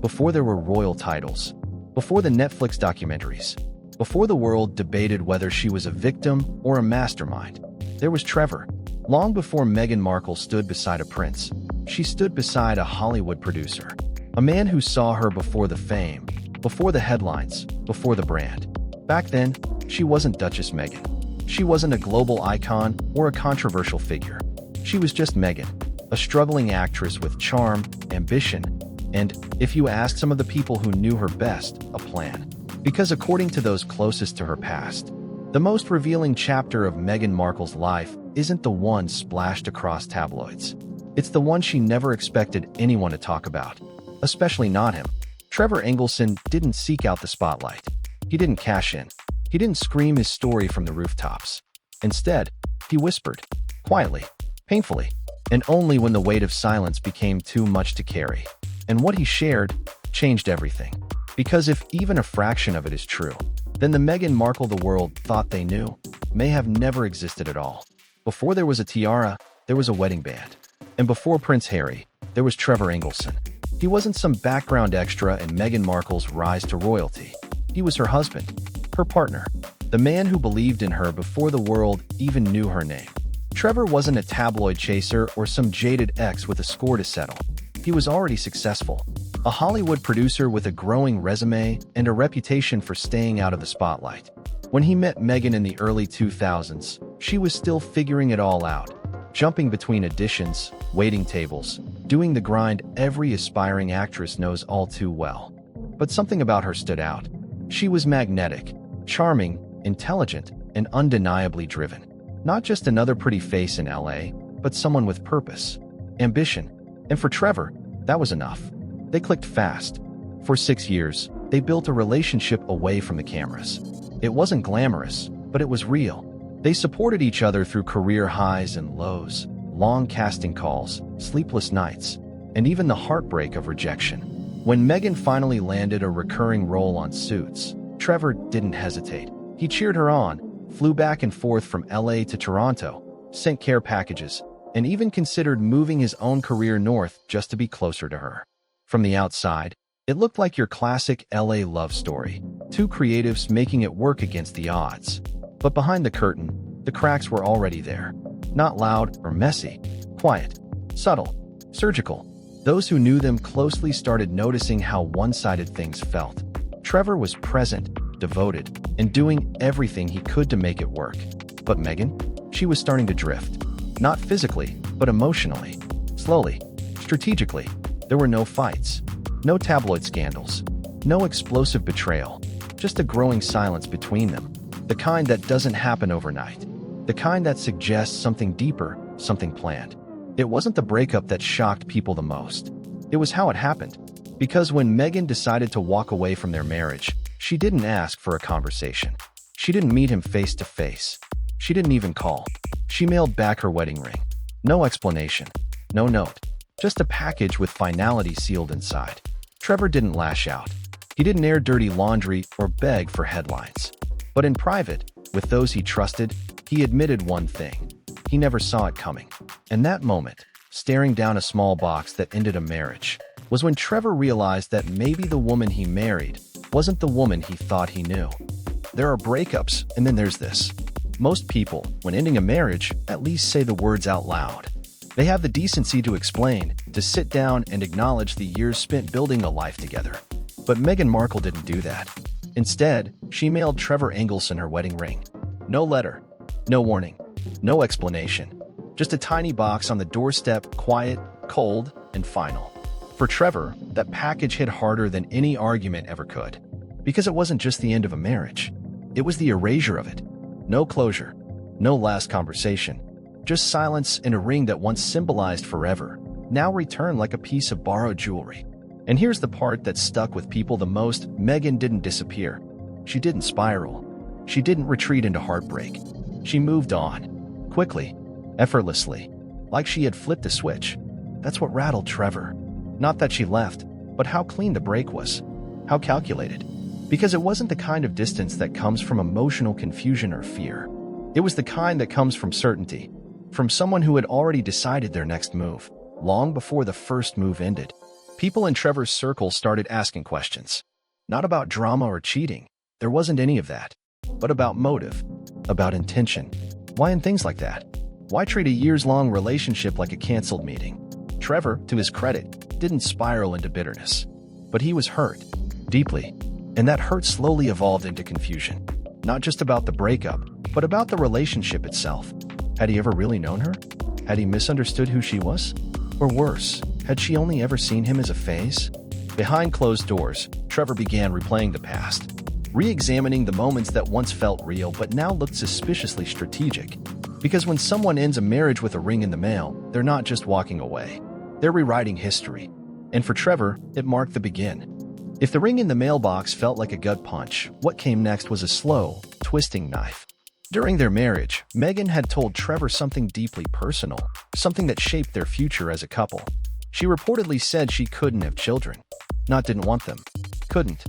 before there were royal titles, before the Netflix documentaries, before the world debated whether she was a victim or a mastermind. There was Trevor. Long before Meghan Markle stood beside a prince, she stood beside a Hollywood producer, a man who saw her before the fame, before the headlines, before the brand. Back then, she wasn't Duchess Meghan. She wasn't a global icon or a controversial figure. She was just Meghan, a struggling actress with charm, ambition, and, if you asked some of the people who knew her best, a plan. Because according to those closest to her past, the most revealing chapter of Meghan Markle's life isn't the one splashed across tabloids. It's the one she never expected anyone to talk about, especially not him. Trevor Engelson didn't seek out the spotlight. He didn't cash in. He didn't scream his story from the rooftops. Instead, he whispered, quietly, painfully, and only when the weight of silence became too much to carry. And what he shared changed everything. Because if even a fraction of it is true, then the Meghan Markle the world thought they knew may have never existed at all. Before there was a tiara, there was a wedding band. And before Prince Harry, there was Trevor Engelson. He wasn't some background extra in Meghan Markle's rise to royalty. He was her husband, her partner, the man who believed in her before the world even knew her name. Trevor wasn't a tabloid chaser or some jaded ex with a score to settle. He was already successful, a Hollywood producer with a growing resume and a reputation for staying out of the spotlight. When he met Meghan in the early 2000s, she was still figuring it all out, jumping between auditions, waiting tables, doing the grind every aspiring actress knows all too well. But something about her stood out. She was magnetic, charming, intelligent, and undeniably driven. Not just another pretty face in LA, but someone with purpose, ambition. And for Trevor, that was enough. They clicked fast. For 6 years, they built a relationship away from the cameras. It wasn't glamorous, but it was real. They supported each other through career highs and lows, long casting calls, sleepless nights, and even the heartbreak of rejection. When Meghan finally landed a recurring role on Suits, Trevor didn't hesitate. He cheered her on, flew back and forth from LA to Toronto, sent care packages, and even considered moving his own career north just to be closer to her. From the outside, it looked like your classic LA love story, two creatives making it work against the odds. But behind the curtain, the cracks were already there. Not loud or messy, quiet, subtle, surgical. Those who knew them closely started noticing how one-sided things felt. Trevor was present, devoted, and doing everything he could to make it work. But Meghan? She was starting to drift. Not physically, but emotionally. Slowly, strategically. There were no fights, no tabloid scandals, no explosive betrayal, just a growing silence between them. The kind that doesn't happen overnight. The kind that suggests something deeper, something planned. It wasn't the breakup that shocked people the most. It was how it happened. Because when Meghan decided to walk away from their marriage, she didn't ask for a conversation. She didn't meet him face to face. She didn't even call. She mailed back her wedding ring. No explanation. No note. Just a package with finality sealed inside. Trevor didn't lash out. He didn't air dirty laundry or beg for headlines. But in private, with those he trusted, he admitted one thing. He never saw it coming. And that moment, staring down a small box that ended a marriage, was when Trevor realized that maybe the woman he married wasn't the woman he thought he knew. There are breakups, and then there's this. Most people, when ending a marriage, at least say the words out loud. They have the decency to explain, to sit down and acknowledge the years spent building a life together. But Meghan Markle didn't do that. Instead, she mailed Trevor Engelson her wedding ring. No letter, no warning, no explanation. Just a tiny box on the doorstep, quiet, cold, and final. For Trevor, that package hit harder than any argument ever could. Because it wasn't just the end of a marriage. It was the erasure of it. No closure, no last conversation. Just silence in a ring that once symbolized forever, now returned like a piece of borrowed jewelry. And here's the part that stuck with people the most. Meghan didn't disappear. She didn't spiral. She didn't retreat into heartbreak. She moved on. Quickly, effortlessly, like she had flipped a switch. That's what rattled Trevor. Not that she left, but how clean the break was. How calculated. Because it wasn't the kind of distance that comes from emotional confusion or fear. It was the kind that comes from certainty. From someone who had already decided their next move, long before the first move ended. People in Trevor's circle started asking questions. Not about drama or cheating. There wasn't any of that. But about motive. About intention. Why and things like that? Why treat a years-long relationship like a canceled meeting? Trevor, to his credit, didn't spiral into bitterness. But he was hurt. Deeply. And that hurt slowly evolved into confusion. Not just about the breakup, but about the relationship itself. Had he ever really known her? Had he misunderstood who she was? Or worse, had she only ever seen him as a phase? Behind closed doors, Trevor began replaying the past, re-examining the moments that once felt real but now looked suspiciously strategic. Because when someone ends a marriage with a ring in the mail, they're not just walking away. They're rewriting history. And for Trevor, it marked the begin. If the ring in the mailbox felt like a gut punch, what came next was a slow, twisting knife. During their marriage, Meghan had told Trevor something deeply personal, something that shaped their future as a couple. She reportedly said she couldn't have children. Not didn't want them. Couldn't.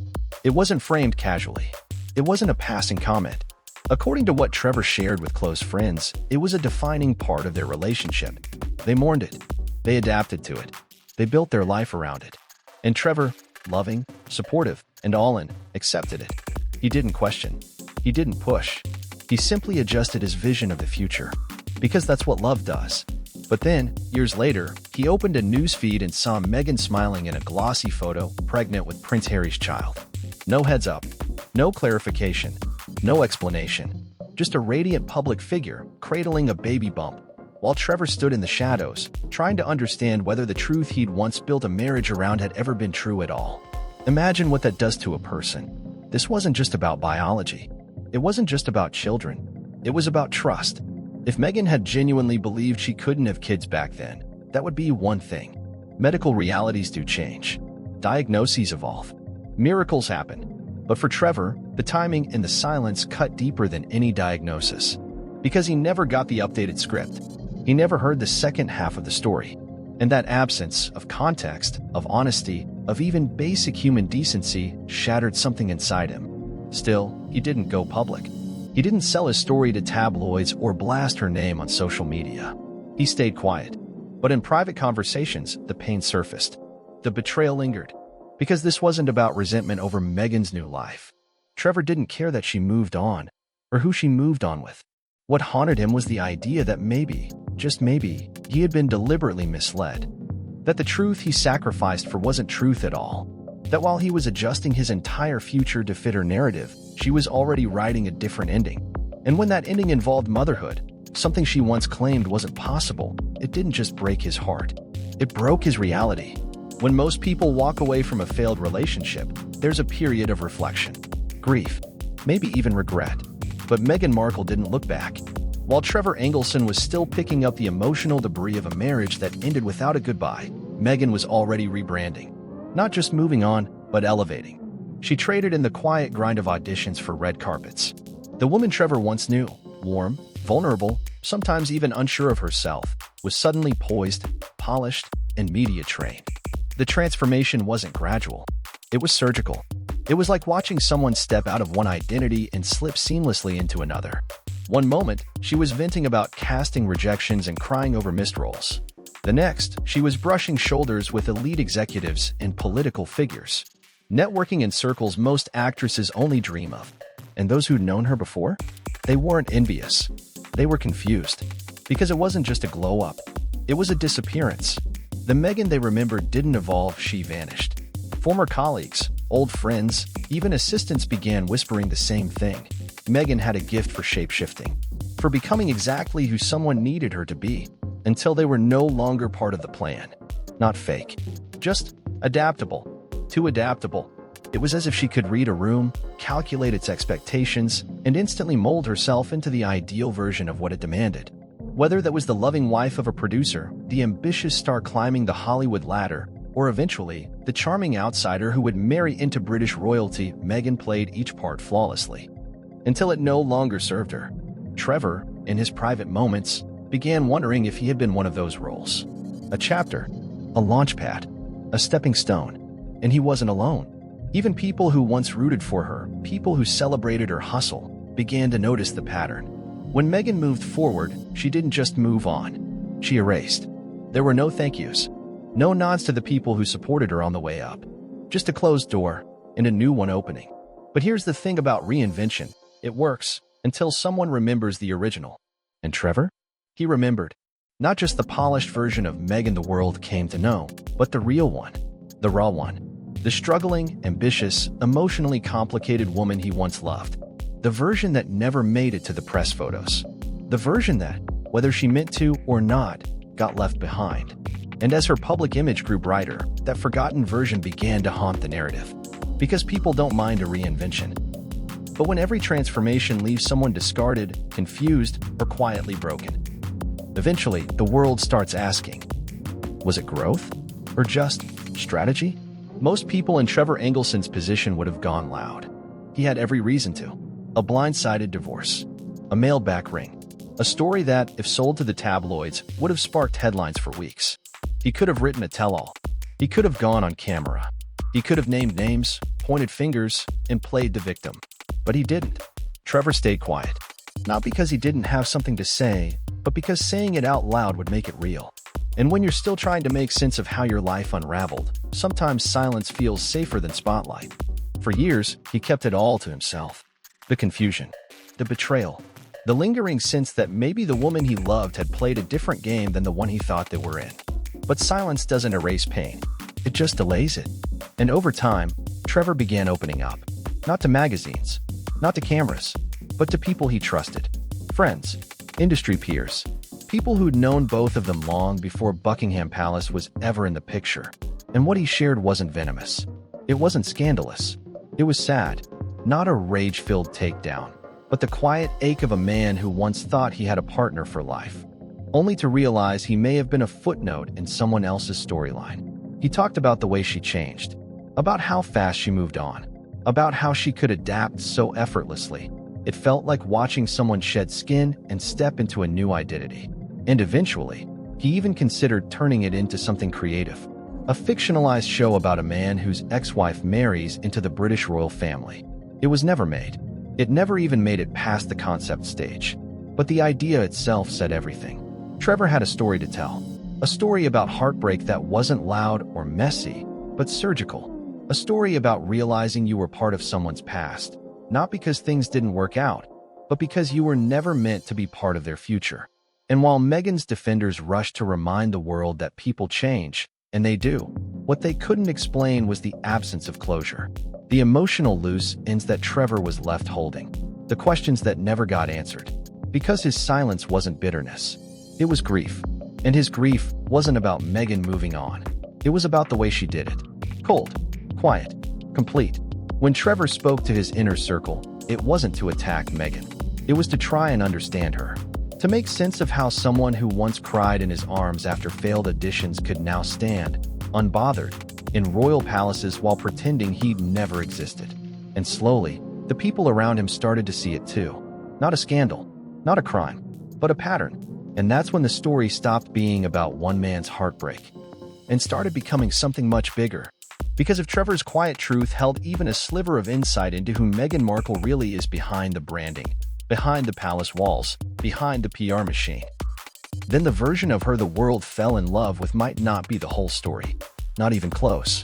It wasn't framed casually. It wasn't a passing comment. According to what Trevor shared with close friends, it was a defining part of their relationship. They mourned it. They adapted to it. They built their life around it. And Trevor, loving, supportive, and all in, accepted it. He didn't question. He didn't push. He simply adjusted his vision of the future. Because that's what love does. But then, years later, he opened a newsfeed and saw Meghan smiling in a glossy photo, pregnant with Prince Harry's child. No heads up. No clarification. No explanation. Just a radiant public figure, cradling a baby bump, while Trevor stood in the shadows, trying to understand whether the truth he'd once built a marriage around had ever been true at all. Imagine what that does to a person. This wasn't just about biology. It wasn't just about children. It was about trust. If Meghan had genuinely believed she couldn't have kids back then, that would be one thing. Medical realities do change. Diagnoses evolve. Miracles happen. But for Trevor, the timing and the silence cut deeper than any diagnosis. Because he never got the updated script. He never heard the second half of the story. And that absence of context, of honesty, of even basic human decency shattered something inside him. Still, he didn't go public. He didn't sell his story to tabloids or blast her name on social media. He stayed quiet. But in private conversations, the pain surfaced. The betrayal lingered. Because this wasn't about resentment over Meghan's new life. Trevor didn't care that she moved on, or who she moved on with. What haunted him was the idea that maybe, just maybe, he had been deliberately misled. That the truth he sacrificed for wasn't truth at all. That while he was adjusting his entire future to fit her narrative, she was already writing a different ending. And when that ending involved motherhood, something she once claimed wasn't possible, it didn't just break his heart. It broke his reality. When most people walk away from a failed relationship, there's a period of reflection, grief, maybe even regret. But Meghan Markle didn't look back. While Trevor Engelson was still picking up the emotional debris of a marriage that ended without a goodbye, Meghan was already rebranding. Not just moving on, but elevating. She traded in the quiet grind of auditions for red carpets. The woman Trevor once knew, warm, vulnerable, sometimes even unsure of herself, was suddenly poised, polished, and media-trained. The transformation wasn't gradual. It was surgical. It was like watching someone step out of one identity and slip seamlessly into another. One moment, she was venting about casting rejections and crying over missed roles. The next, she was brushing shoulders with elite executives and political figures. Networking in circles most actresses only dream of. And those who'd known her before? They weren't envious. They were confused. Because it wasn't just a glow-up. It was a disappearance. The Meghan they remembered didn't evolve, she vanished. Former colleagues, old friends, even assistants began whispering the same thing. Meghan had a gift for shape-shifting, for becoming exactly who someone needed her to be, until they were no longer part of the plan. Not fake. Just adaptable. Too adaptable. It was as if she could read a room, calculate its expectations, and instantly mold herself into the ideal version of what it demanded. Whether that was the loving wife of a producer, the ambitious star climbing the Hollywood ladder, or eventually, the charming outsider who would marry into British royalty, Meghan played each part flawlessly. Until it no longer served her. Trevor, in his private moments, began wondering if he had been one of those roles. A chapter, a launchpad, a stepping stone. And he wasn't alone. Even people who once rooted for her, people who celebrated her hustle, began to notice the pattern. When Meghan moved forward, she didn't just move on. She erased. There were no thank yous. No nods to the people who supported her on the way up. Just a closed door and a new one opening. But here's the thing about reinvention. It works until someone remembers the original. And Trevor? He remembered. Not just the polished version of Meghan the world came to know, but the real one. The raw one. The struggling, ambitious, emotionally complicated woman he once loved. The version that never made it to the press photos. The version that, whether she meant to or not, got left behind. And as her public image grew brighter, that forgotten version began to haunt the narrative. Because people don't mind a reinvention. But when every transformation leaves someone discarded, confused, or quietly broken, eventually the world starts asking, was it growth? Or just strategy? Most people in Trevor Engelson's position would have gone loud. He had every reason to. A blindsided divorce. A mailback ring. A story that, if sold to the tabloids, would have sparked headlines for weeks. He could have written a tell-all. He could have gone on camera. He could have named names, pointed fingers, and played the victim. But he didn't. Trevor stayed quiet. Not because he didn't have something to say, but because saying it out loud would make it real. And when you're still trying to make sense of how your life unraveled, sometimes silence feels safer than spotlight. For years, he kept it all to himself. The confusion, the betrayal, the lingering sense that maybe the woman he loved had played a different game than the one he thought they were in. But silence doesn't erase pain. It just delays it. And over time, Trevor began opening up. Not to magazines, not to cameras, but to people he trusted. Friends, industry peers, people who'd known both of them long before Buckingham Palace was ever in the picture. And what he shared wasn't venomous. It wasn't scandalous. It was sad. Not a rage-filled takedown, but the quiet ache of a man who once thought he had a partner for life, only to realize he may have been a footnote in someone else's storyline. He talked about the way she changed, about how fast she moved on, about how she could adapt so effortlessly. It felt like watching someone shed skin and step into a new identity. And eventually, he even considered turning it into something creative. A fictionalized show about a man whose ex-wife marries into the British royal family. It was never made. It never even made it past the concept stage. But the idea itself said everything. Trevor had a story to tell. A story about heartbreak that wasn't loud or messy, but surgical. A story about realizing you were part of someone's past, not because things didn't work out, but because you were never meant to be part of their future. And while Meghan's defenders rushed to remind the world that people change, and they do, what they couldn't explain was the absence of closure. The emotional loose ends that Trevor was left holding. The questions that never got answered. Because his silence wasn't bitterness. It was grief. And his grief wasn't about Meghan moving on. It was about the way she did it. Cold, quiet, complete. When Trevor spoke to his inner circle, it wasn't to attack Meghan. It was to try and understand her. To make sense of how someone who once cried in his arms after failed auditions could now stand, unbothered, in royal palaces while pretending he'd never existed. And slowly, the people around him started to see it too. Not a scandal, not a crime, but a pattern. And that's when the story stopped being about one man's heartbreak and started becoming something much bigger. Because if Trevor's quiet truth held even a sliver of insight into who Meghan Markle really is behind the branding, behind the palace walls, behind the PR machine, then the version of her the world fell in love with might not be the whole story. Not even close.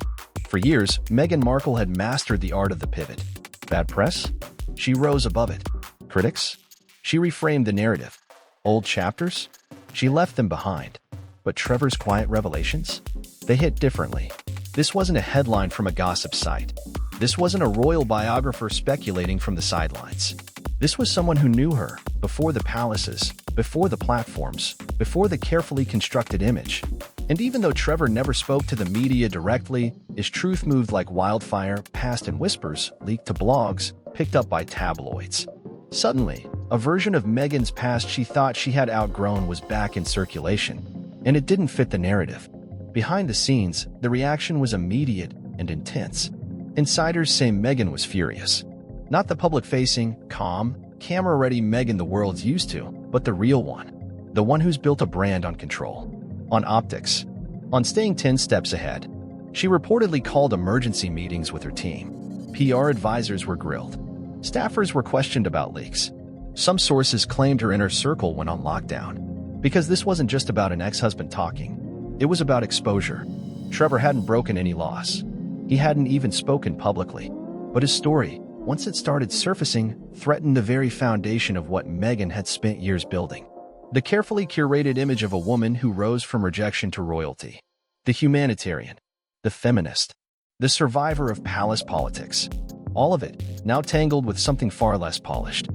For years, Meghan Markle had mastered the art of the pivot. Bad press? She rose above it. Critics? She reframed the narrative. Old chapters? She left them behind. But Trevor's quiet revelations? They hit differently. This wasn't a headline from a gossip site. This wasn't a royal biographer speculating from the sidelines. This was someone who knew her, before the palaces, before the platforms, before the carefully constructed image. And even though Trevor never spoke to the media directly, his truth moved like wildfire, passed in whispers, leaked to blogs, picked up by tabloids. Suddenly, a version of Meghan's past she thought she had outgrown was back in circulation, and it didn't fit the narrative. Behind the scenes, the reaction was immediate and intense. Insiders say Meghan was furious. Not the public-facing, calm, camera-ready Meghan the world's used to, but the real one. The one who's built a brand on control, on optics, on staying 10 steps ahead. She reportedly called emergency meetings with her team. PR advisors were grilled. Staffers were questioned about leaks. Some sources claimed her inner circle went on lockdown. Because this wasn't just about an ex-husband talking. It was about exposure. Trevor hadn't broken any laws. He hadn't even spoken publicly. But his story, once it started surfacing, threatened the very foundation of what Meghan had spent years building. The carefully curated image of a woman who rose from rejection to royalty. The humanitarian. The feminist. The survivor of palace politics. All of it, now tangled with something far less polished.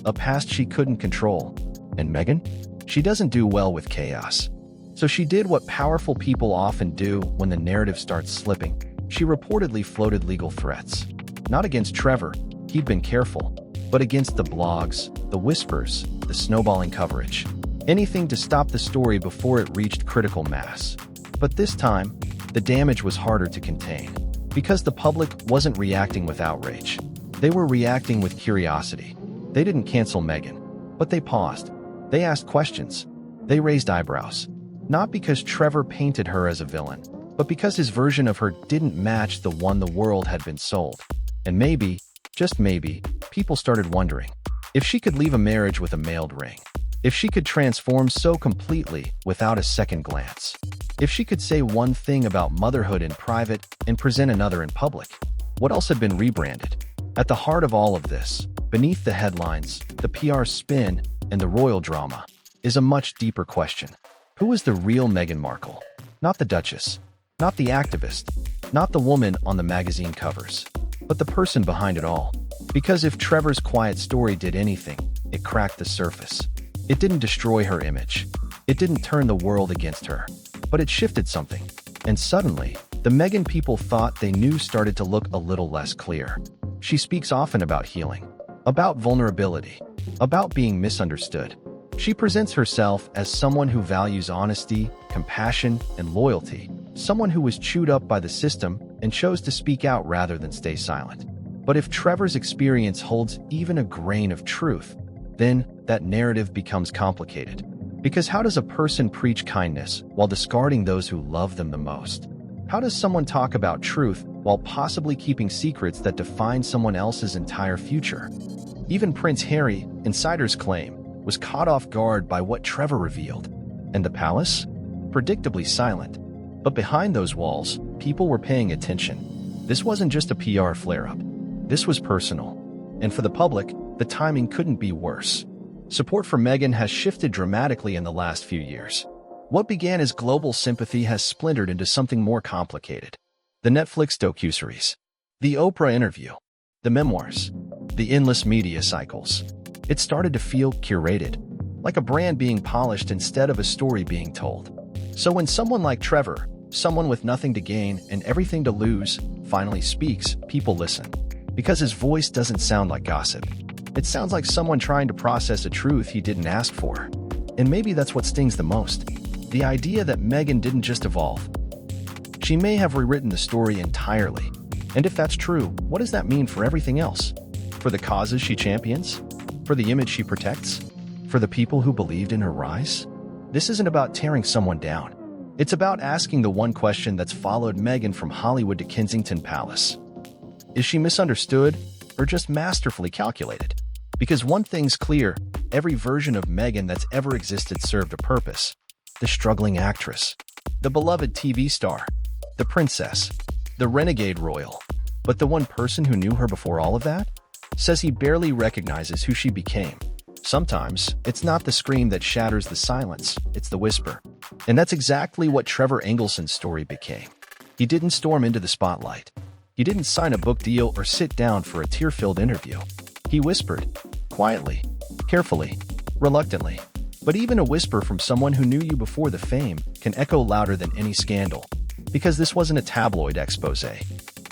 A past she couldn't control. And Meghan? She doesn't do well with chaos. So she did what powerful people often do when the narrative starts slipping. She reportedly floated legal threats. Not against Trevor, he'd been careful, but against the blogs, the whispers, the snowballing coverage. Anything to stop the story before it reached critical mass. But this time, the damage was harder to contain. Because the public wasn't reacting with outrage. They were reacting with curiosity. They didn't cancel Meghan, but they paused. They asked questions. They raised eyebrows. Not because Trevor painted her as a villain, but because his version of her didn't match the one the world had been sold. And maybe, just maybe, people started wondering if she could leave a marriage with a mailed ring, if she could transform so completely without a second glance, if she could say one thing about motherhood in private and present another in public. What else had been rebranded? At the heart of all of this, beneath the headlines, the PR spin, and the royal drama, is a much deeper question. Who is the real Meghan Markle? Not the Duchess, not the activist, not the woman on the magazine covers, but the person behind it all. Because if Trevor's quiet story did anything, it cracked the surface. It didn't destroy her image. It didn't turn the world against her. But it shifted something. And suddenly, the Meghan people thought they knew started to look a little less clear. She speaks often about healing, about vulnerability, about being misunderstood. She presents herself as someone who values honesty, compassion, and loyalty, someone who was chewed up by the system and chose to speak out rather than stay silent. But if Trevor's experience holds even a grain of truth, then that narrative becomes complicated. Because how does a person preach kindness while discarding those who love them the most? How does someone talk about truth while possibly keeping secrets that define someone else's entire future? Even Prince Harry, insiders claim, was caught off guard by what Trevor revealed. And the palace? Predictably silent. But behind those walls, people were paying attention. This wasn't just a PR flare-up. This was personal. And for the public, the timing couldn't be worse. Support for Meghan has shifted dramatically in the last few years. What began as global sympathy has splintered into something more complicated. The Netflix docuseries, the Oprah interview, the memoirs, the endless media cycles. It started to feel curated, like a brand being polished instead of a story being told. So when someone like Trevor, someone with nothing to gain and everything to lose, finally speaks, people listen. Because his voice doesn't sound like gossip. It sounds like someone trying to process a truth he didn't ask for. And maybe that's what stings the most. The idea that Meghan didn't just evolve. She may have rewritten the story entirely. And if that's true, what does that mean for everything else? For the causes she champions? For the image she protects? For the people who believed in her rise? This isn't about tearing someone down. It's about asking the one question that's followed Meghan from Hollywood to Kensington Palace. Is she misunderstood or just masterfully calculated? Because one thing's clear, every version of Meghan that's ever existed served a purpose. The struggling actress, the beloved TV star, the princess, the renegade royal. But the one person who knew her before all of that says he barely recognizes who she became. Sometimes, it's not the scream that shatters the silence, it's the whisper. And that's exactly what Trevor Engelson's story became. He didn't storm into the spotlight. He didn't sign a book deal or sit down for a tear-filled interview. He whispered, quietly, carefully, reluctantly. But even a whisper from someone who knew you before the fame can echo louder than any scandal. Because this wasn't a tabloid expose.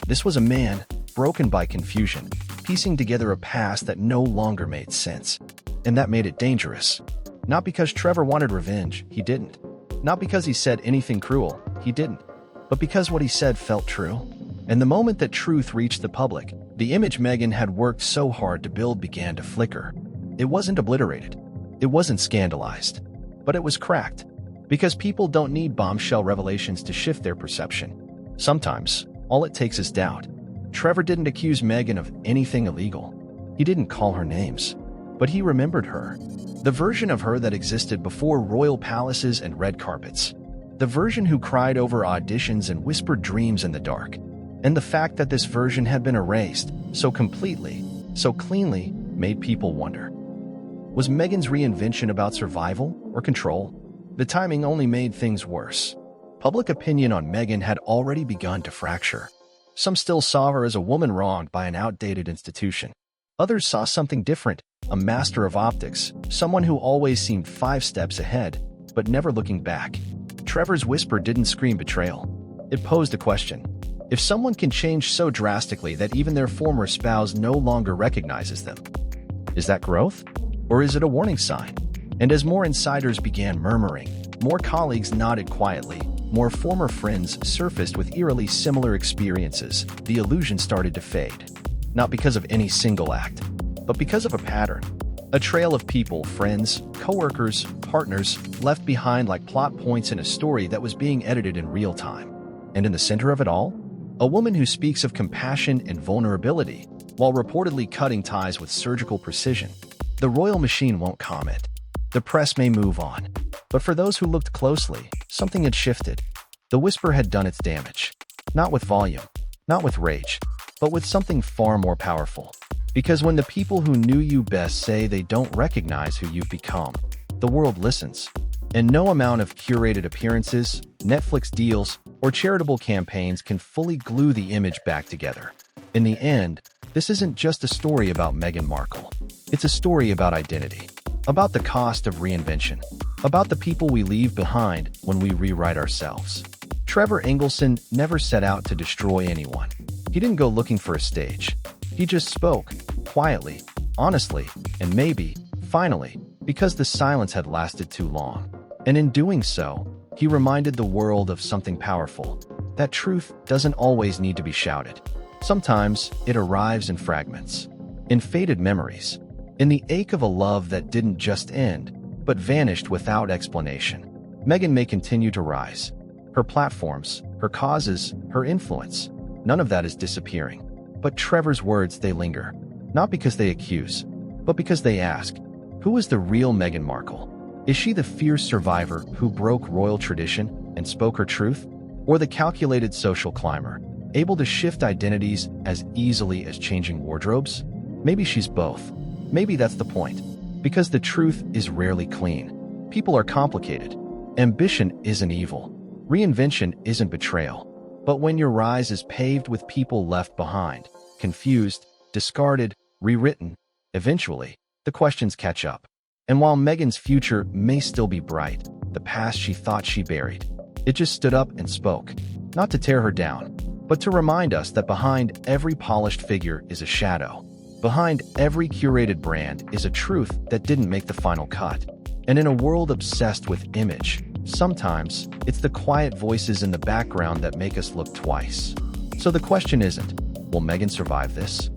This was a man, broken by confusion, piecing together a past that no longer made sense. And that made it dangerous. Not because Trevor wanted revenge, he didn't. Not because he said anything cruel, he didn't. But because what he said felt true. And the moment that truth reached the public, the image Meghan had worked so hard to build began to flicker. It wasn't obliterated. It wasn't scandalized. But it was cracked. Because people don't need bombshell revelations to shift their perception. Sometimes, all it takes is doubt. Trevor didn't accuse Meghan of anything illegal. He didn't call her names. But he remembered her. The version of her that existed before royal palaces and red carpets. The version who cried over auditions and whispered dreams in the dark. And the fact that this version had been erased so completely, so cleanly, made people wonder. Was Meghan's reinvention about survival or control? The timing only made things worse. Public opinion on Meghan had already begun to fracture. Some still saw her as a woman wronged by an outdated institution. Others saw something different, a master of optics, someone who always seemed 5 steps ahead, but never looking back. Trevor's whisper didn't scream betrayal. It posed a question. If someone can change so drastically that even their former spouse no longer recognizes them, is that growth? Or is it a warning sign? And as more insiders began murmuring, more colleagues nodded quietly, more former friends surfaced with eerily similar experiences, the illusion started to fade. Not because of any single act, but because of a pattern. A trail of people, friends, coworkers, partners, left behind like plot points in a story that was being edited in real time. And in the center of it all, a woman who speaks of compassion and vulnerability, while reportedly cutting ties with surgical precision. The royal machine won't comment. The press may move on. But for those who looked closely, something had shifted. The whisper had done its damage. Not with volume, not with rage, but with something far more powerful. Because when the people who knew you best say they don't recognize who you've become, the world listens. And no amount of curated appearances, Netflix deals, or charitable campaigns can fully glue the image back together. In the end, this isn't just a story about Meghan Markle. It's a story about identity, about the cost of reinvention, about the people we leave behind when we rewrite ourselves. Trevor Engelson never set out to destroy anyone. He didn't go looking for a stage. He just spoke, quietly, honestly, and maybe, finally, because the silence had lasted too long. And in doing so, he reminded the world of something powerful, that truth doesn't always need to be shouted. Sometimes it arrives in fragments, in faded memories, in the ache of a love that didn't just end, but vanished without explanation. Meghan may continue to rise. Her platforms, her causes, her influence, none of that is disappearing. But Trevor's words, they linger. Not because they accuse, but because they ask, who is the real Meghan Markle? Is she the fierce survivor who broke royal tradition and spoke her truth? Or the calculated social climber, able to shift identities as easily as changing wardrobes? Maybe she's both. Maybe that's the point. Because the truth is rarely clean. People are complicated. Ambition isn't evil. Reinvention isn't betrayal. But when your rise is paved with people left behind, confused, discarded, rewritten, eventually, the questions catch up. And while Meghan's future may still be bright, the past she thought she buried, it just stood up and spoke. Not to tear her down, but to remind us that behind every polished figure is a shadow. Behind every curated brand is a truth that didn't make the final cut. And in a world obsessed with image, sometimes it's the quiet voices in the background that make us look twice. So the question isn't, will Meghan survive this?